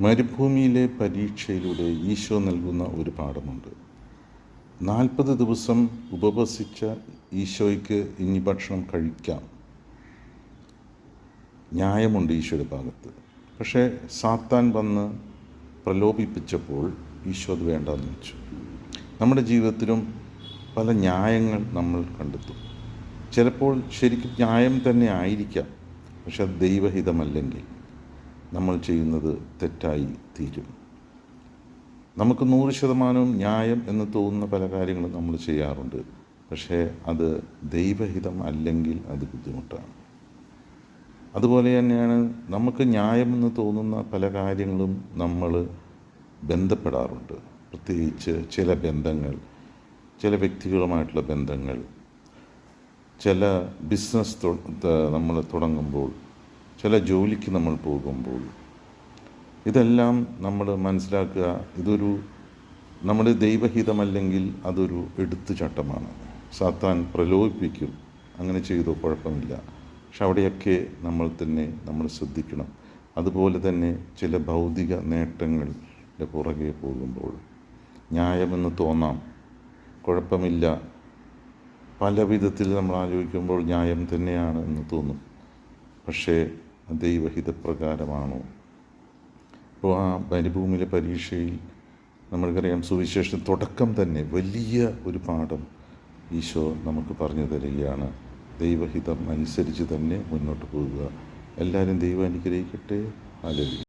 മരുഭൂമിയിലെ പരീക്ഷയിലൂടെ ഈശോ നൽകുന്ന ഒരു പാഠമുണ്ട്. 40 ദിവസം ഉപവസിച്ച ഈശോയ്ക്ക് ഇനി ഭക്ഷണം കഴിക്കാം, ന്യായമുണ്ട് ഈശോയുടെ ഭാഗത്ത്. പക്ഷേ സാത്താൻ വന്ന് പ്രലോഭിപ്പിച്ചപ്പോൾ ഈശോ അത് വേണ്ടെന്ന് വെച്ചു. നമ്മുടെ ജീവിതത്തിലും പല ന്യായങ്ങൾ നമ്മൾ കണ്ടെത്തും. ചിലപ്പോൾ ശരിക്കും ന്യായം തന്നെ ആയിരിക്കാം, പക്ഷെ അത് ദൈവഹിതമല്ലെങ്കിൽ നമ്മൾ ചെയ്യുന്നത് തെറ്റായി തീരും. നമുക്ക് 100% ന്യായം എന്ന് തോന്നുന്ന പല കാര്യങ്ങളും നമ്മൾ ചെയ്യാറുണ്ട്, പക്ഷേ അത് ദൈവഹിതം അല്ലെങ്കിൽ അത് ബുദ്ധിമുട്ടാണ്. അതുപോലെ തന്നെയാണ് നമുക്ക് ന്യായമെന്ന് തോന്നുന്ന പല കാര്യങ്ങളും നമ്മൾ ബന്ധപ്പെടാറുണ്ട്. പ്രത്യേകിച്ച് ചില ബന്ധങ്ങൾ, ചില വ്യക്തികളുമായിട്ടുള്ള ബന്ധങ്ങൾ, ചില ബിസിനസ് നമ്മൾ തുടങ്ങുമ്പോൾ, ചില ജോലിക്ക് നമ്മൾ പോകുമ്പോൾ, ഇതെല്ലാം നമ്മൾ മനസ്സിലാക്കുക, ഇതൊരു നമ്മുടെ ദൈവഹിതമല്ലെങ്കിൽ അതൊരു എടുത്തുചട്ടമാണ്. സാത്താൻ പ്രലോഭിപ്പിക്കും, അങ്ങനെ ചെയ്തോ കുഴപ്പമില്ല. പക്ഷെ അവിടെയൊക്കെ നമ്മൾ ശ്രദ്ധിക്കണം. അതുപോലെ തന്നെ ചില ഭൗതിക നേട്ടങ്ങളുടെ പുറകെ പോകുമ്പോൾ ന്യായമെന്ന് തോന്നാം, കുഴപ്പമില്ല, പല വിധത്തിൽ നമ്മൾ ആലോചിക്കുമ്പോൾ ന്യായം തന്നെയാണ് എന്ന് തോന്നും. പക്ഷേ ദൈവഹിതപ്രകാരമാണോ? ഇപ്പോൾ ആ മരുഭൂമിയിലെ പരീക്ഷയിൽ നമ്മൾക്കറിയാം, സുവിശേഷം തുടക്കം തന്നെ വലിയ ഒരു പാഠം ഈശോ നമുക്ക് പറഞ്ഞു തരികയാണ്. ദൈവഹിതം അനുസരിച്ച് തന്നെ മുന്നോട്ട് പോകുക. എല്ലാവരും ദൈവം അനുഗ്രഹിക്കട്ടെ. ഹല്ലേലൂയ.